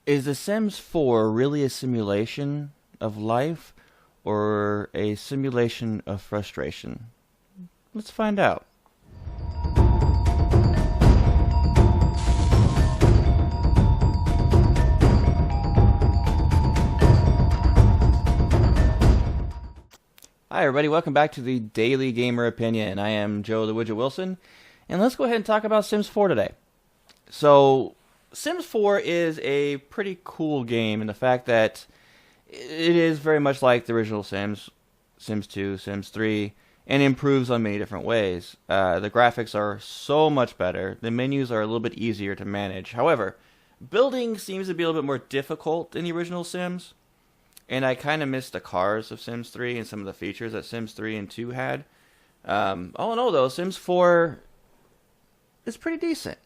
Is The Sims 4 really a simulation of life or a simulation of frustration? Let's find out. Hi everybody, welcome back to the Daily Gamer Opinion. I am Joe the Widget Wilson, and let's go ahead and talk about Sims 4 today. So, Sims 4 is a pretty cool game in the fact that it is very much like the original Sims, Sims 2, Sims 3, and improves on many different ways. The graphics are so much better. The menus are a little bit easier to manage. However, building seems to be a little bit more difficult in the original Sims, and I kind of miss the cars of Sims 3 and some of the features that Sims 3 and 2 had. All in all, though, Sims 4 is pretty decent.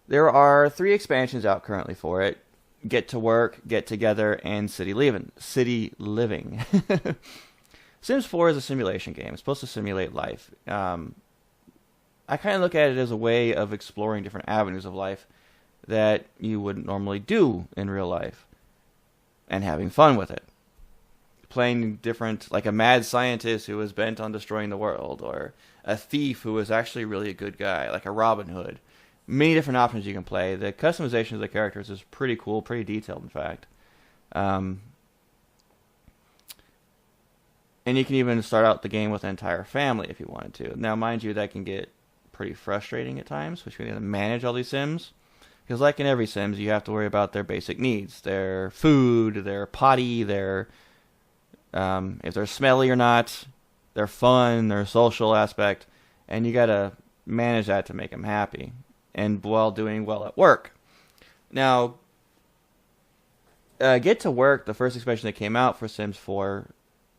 There are 3 expansions out currently for it: Get to Work, Get Together, and City Living. Sims 4 is a simulation game. It's supposed to simulate life. I kind of look at it as a way of exploring different avenues of life that you wouldn't normally do in real life, and having fun with it. Playing different, like a mad scientist who is bent on destroying the world, or a thief who is actually really a good guy, like a Robin Hood. Many different options you can play. The customization of the characters is pretty cool, pretty detailed, in fact. And you can even start out the game with an entire family if you wanted to. Now, mind you, that can get pretty frustrating at times, which you have to manage all these Sims. Because like in every Sims, you have to worry about their basic needs. Their food, their potty, their if they're smelly or not, their fun, their social aspect. And you got to manage that to make them happy, and while doing well at work. Now, Get to Work, the first expansion that came out for Sims 4,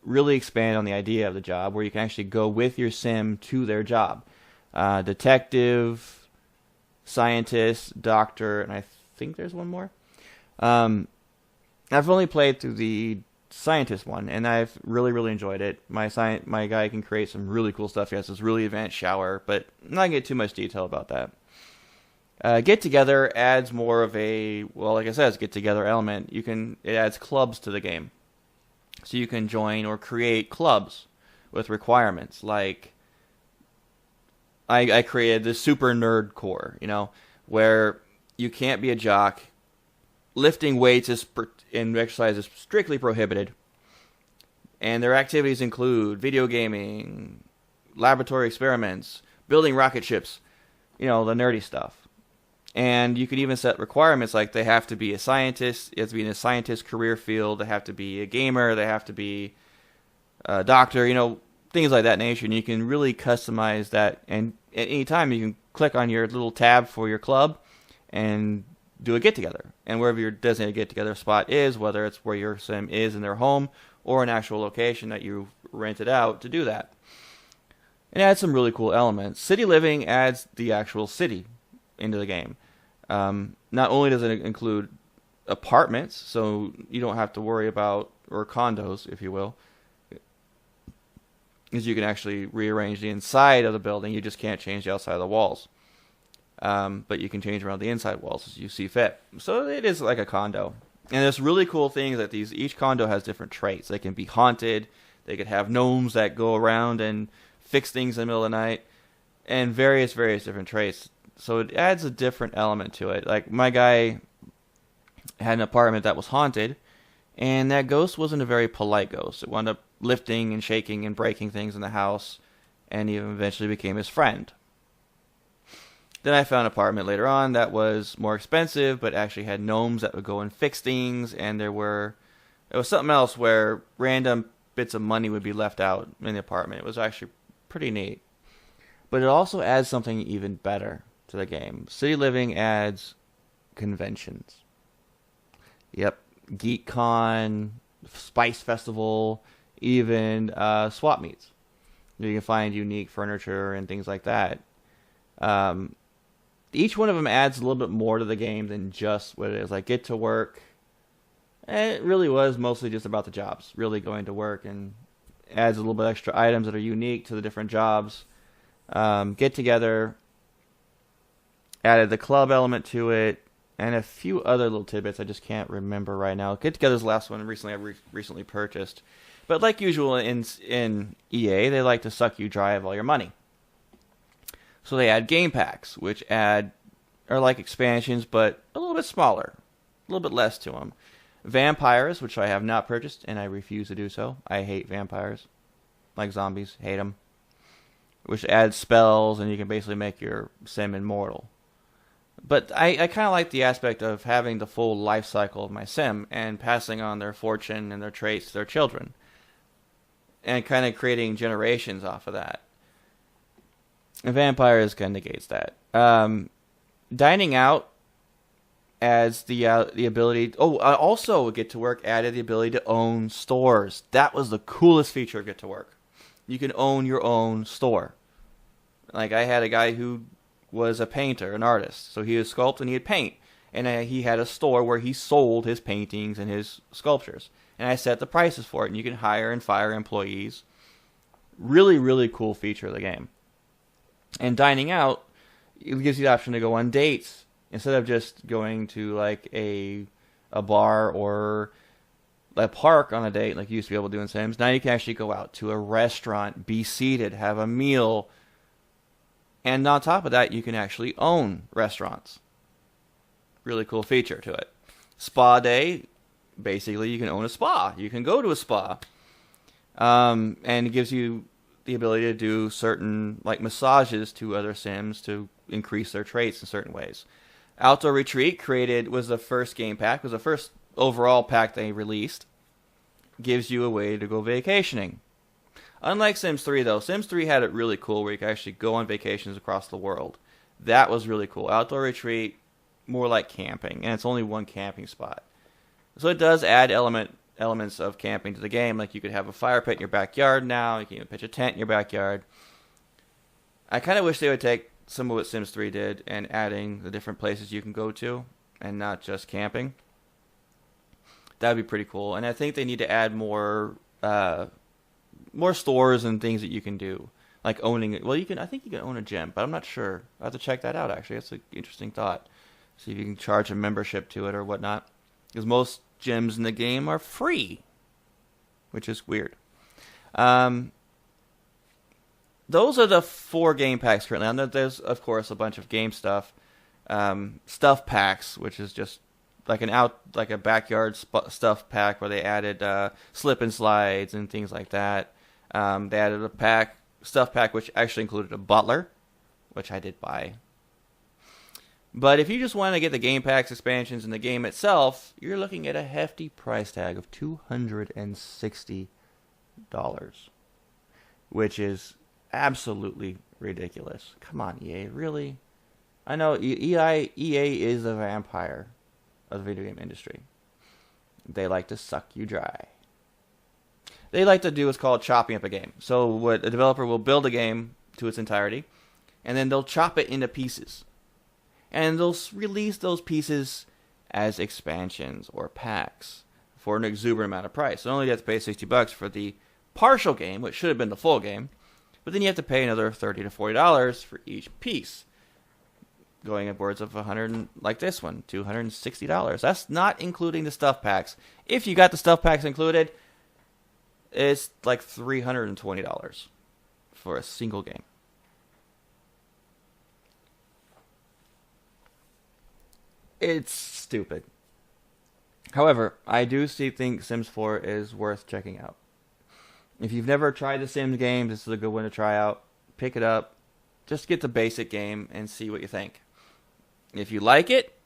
really expand on the idea of the job, where you can actually go with your Sim to their job. Detective, scientist, doctor, and I think there's one more. I've only played through the scientist one, and I've really enjoyed it. My guy can create some really cool stuff. He has this really advanced shower, but I'm not going to get too much detail about that. Get Together adds more of a, well, like I said, it's Get Together element. It adds clubs to the game. So you can join or create clubs with requirements. Like, I created the Super Nerd Core, where you can't be a jock. Lifting weights and exercise is strictly prohibited. And their activities include video gaming, laboratory experiments, building rocket ships, the nerdy stuff. And you can even set requirements like they have to be a scientist, it has to be in a scientist career field, they have to be a gamer, they have to be a doctor, things like that nature. And you can really customize that, and at any time you can click on your little tab for your club and do a get-together. And wherever your designated get-together spot is, whether it's where your Sim is in their home or an actual location that you rented out to do that. It adds some really cool elements. City Living adds the actual city into the game. Not only does it include apartments, so you don't have to worry about, or condos, if you will, because you can actually rearrange the inside of the building. You just can't change the outside of the walls. But you can change around the inside walls as you see fit. So it is like a condo. And there's really cool things that each condo has different traits. They can be haunted. They could have gnomes that go around and fix things in the middle of the night, and various different traits. So it adds a different element to it. Like, my guy had an apartment that was haunted, and that ghost wasn't a very polite ghost. It wound up lifting and shaking and breaking things in the house, and even eventually became his friend. Then I found an apartment later on that was more expensive, but actually had gnomes that would go and fix things, and it was something else where random bits of money would be left out in the apartment. It was actually pretty neat. But it also adds something even better to the game. City Living adds conventions. Yep, GeekCon, Spice Festival, even swap meets. You can find unique furniture and things like that. Each one of them adds a little bit more to the game than just what it is. Like Get to Work, it really was mostly just about the jobs, really going to work, and adds a little bit extra items that are unique to the different jobs. Get Together added the club element to it, and a few other little tidbits I just can't remember right now. Get Together's the last one recently I recently purchased. But like usual in EA, they like to suck you dry of all your money. So they add game packs, which are like expansions, but a little bit smaller, a little bit less to them. Vampires, which I have not purchased, and I refuse to do so. I hate vampires. Like zombies, hate them. Which adds spells, and you can basically make your sim immortal. But I kind of like the aspect of having the full life cycle of my sim and passing on their fortune and their traits to their children. And kind of creating generations off of that. And Vampires kind of negates that. Dining Out adds the ability... also Get to Work added the ability to own stores. That was the coolest feature of Get to Work. You can own your own store. Like, I had a guy who was a painter, an artist. So he would sculpt and he'd paint. And he had a store where he sold his paintings and his sculptures. And I set the prices for it. And you can hire and fire employees. Really, really cool feature of the game. And Dining Out, it gives you the option to go on dates. Instead of just going to like a bar or a park on a date like you used to be able to do in Sims. Now you can actually go out to a restaurant, be seated, have a meal. And on top of that, you can actually own restaurants. Really cool feature to it. Spa day, basically you can own a spa. You can go to a spa. And it gives you the ability to do certain like massages to other Sims to increase their traits in certain ways. Outdoor Retreat was the first game pack, was the first overall pack they released. Gives you a way to go vacationing. Unlike Sims 3 though, Sims 3 had it really cool where you could actually go on vacations across the world. That was really cool. Outdoor Retreat, more like camping, and it's only one camping spot. So it does add elements of camping to the game, like you could have a fire pit in your backyard now, you can even pitch a tent in your backyard. I kind of wish they would take some of what Sims 3 did and adding the different places you can go to and not just camping. That would be pretty cool. And I think they need to add more stores and things that you can do, like owning it. Well, I think you can own a gym, but I'm not sure. I have to check that out. Actually, that's an interesting thought. See if you can charge a membership to it or whatnot, because most gyms in the game are free, which is weird. Those are the 4 game packs currently. And there's of course a bunch of game stuff packs, which is just like a backyard stuff pack where they added slip and slides and things like that. They added a stuff pack which actually included a butler, which I did buy. But if you just want to get the game packs, expansions, and the game itself, you're looking at a hefty price tag of $260, which is absolutely ridiculous. Come on, EA, really? I know EA is a vampire of the video game industry. They like to suck you dry. They like to do what's called chopping up a game. So what a developer will build a game to its entirety, and then they'll chop it into pieces. And they'll release those pieces as expansions or packs for an exuberant amount of price. So only you have to pay $60 for the partial game, which should have been the full game, but then you have to pay another $30 to $40 for each piece, going upwards of like this one, $260. That's not including the stuff packs. If you got the stuff packs included, it's like $320 for a single game. It's stupid. However, I do think Sims 4 is worth checking out. If you've never tried the Sims games, this is a good one to try out. Pick it up. Just get the basic game and see what you think. If you like it,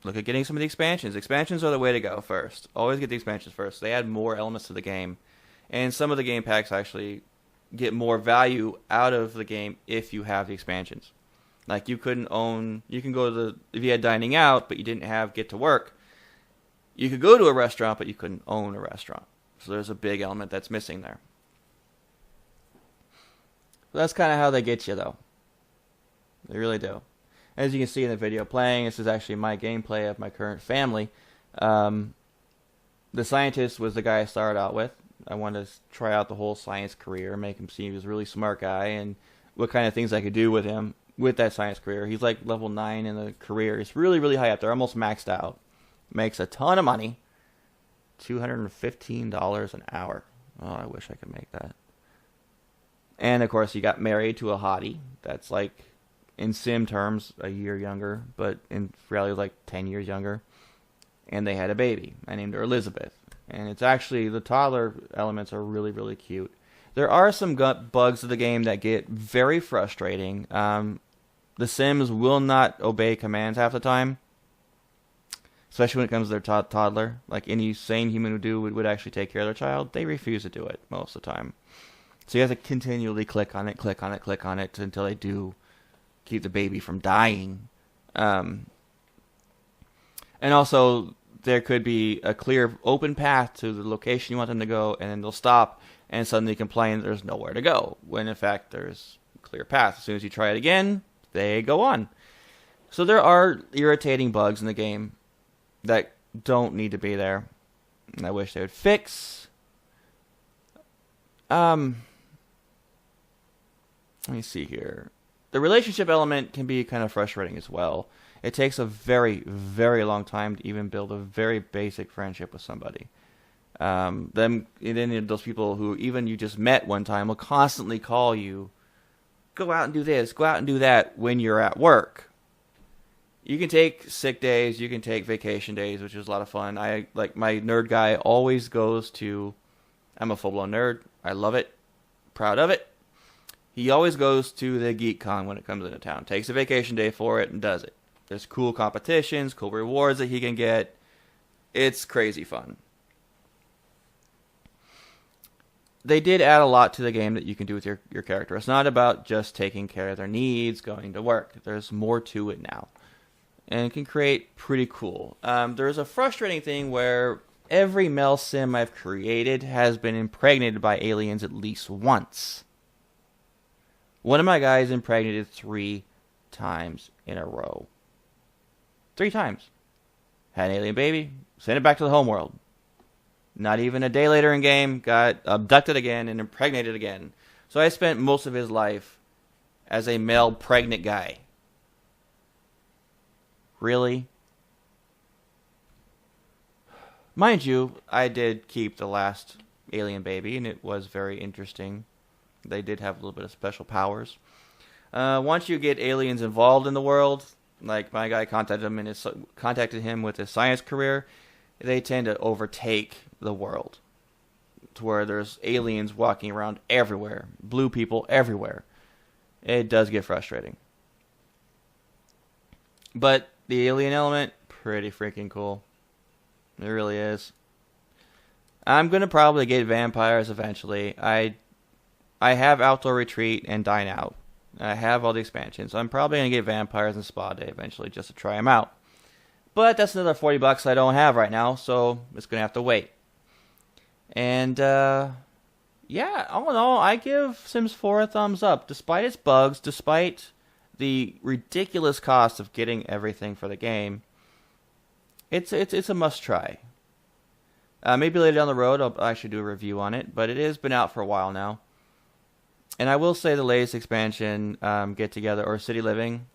look at getting some of the expansions. Expansions are the way to go first. Always get the expansions first. They add more elements to the game. And some of the game packs actually get more value out of the game if you have the expansions. Like you can go to if you had Dining Out, but you didn't have Get to Work, you could go to a restaurant, but you couldn't own a restaurant. So there's a big element that's missing there. So that's kind of how they get you, though. They really do. As you can see in the video playing, this is actually my gameplay of my current family. The scientist was the guy I started out with. I wanted to try out the whole science career, make him seem he was a really smart guy, and what kind of things I could do with him with that science career. He's like level 9 in the career. He's really, really high up there, almost maxed out. Makes a ton of money. $215 an hour. Oh, I wish I could make that. And, of course, he got married to a hottie. That's like, in sim terms, a year younger. But in reality, like 10 years younger. And they had a baby. I named her Elizabeth. And it's actually, the toddler elements are really, really cute. There are some bugs of the game that get very frustrating. The Sims will not obey commands half the time. Especially when it comes to their toddler. Like any sane human would actually take care of their child. They refuse to do it most of the time. So you have to continually click on it until they do keep the baby from dying. And also, there could be a clear open path to the location you want them to go, and then they'll stop and suddenly complain there's nowhere to go, when in fact there's a clear path. As soon as you try it again, they go on. So there are irritating bugs in the game that don't need to be there, and I wish they would fix. Let me see here. The relationship element can be kind of frustrating as well. It takes a very, very long time to even build a very basic friendship with somebody. Those people who even you just met one time will constantly call you, go out and do this, go out and do that when you're at work. You can take sick days, you can take vacation days, which is a lot of fun. My nerd guy always goes to, I'm a full-blown nerd, I love it, proud of it. He always goes to the Geek Con when it comes into town, takes a vacation day for it and does it. There's cool competitions, cool rewards that he can get. It's crazy fun. They did add a lot to the game that you can do with your character. It's not about just taking care of their needs, going to work. There's more to it now. And it can create pretty cool. There's a frustrating thing where every male sim I've created has been impregnated by aliens at least once. One of my guys impregnated 3 times in a row. 3 times. Had an alien baby, sent it back to the homeworld. Not even a day later in game, got abducted again and impregnated again. So I spent most of his life as a male pregnant guy. Really? Mind you, I did keep the last alien baby, and it was very interesting. They did have a little bit of special powers. Once you get aliens involved in the world, like my guy contacted him with his science career, they tend to overtake the world to where there's aliens walking around everywhere, blue people everywhere. It does get frustrating. But the alien element, pretty freaking cool. It really is. I'm going to probably get vampires eventually. I have Outdoor Retreat and Dine Out. I have all the expansions. So I'm probably going to get Vampires and Spa Day eventually just to try them out. But that's another $40 I don't have right now, so it's going to have to wait. And, yeah, all in all, I give Sims 4 a thumbs up. Despite its bugs, despite the ridiculous cost of getting everything for the game, it's a must-try. Maybe later down the road I'll actually do a review on it, but it has been out for a while now. And I will say the latest expansion, Get Together or City Living,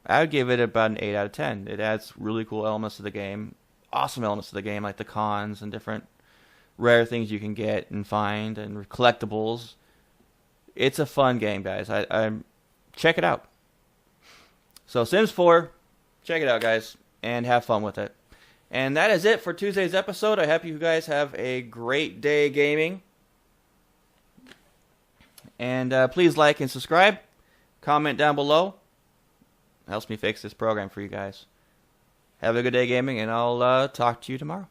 I would give it about an 8 out of 10. It adds really cool elements to the game, awesome elements to the game, like the cons and different rare things you can get and find and collectibles. It's a fun game, guys. I check it out. So Sims 4, check it out, guys, and have fun with it. And that is it for Tuesday's episode. I hope you guys have a great day gaming. And please like and subscribe. Comment down below. Helps me fix this program for you guys. Have a good day gaming, and I'll talk to you tomorrow.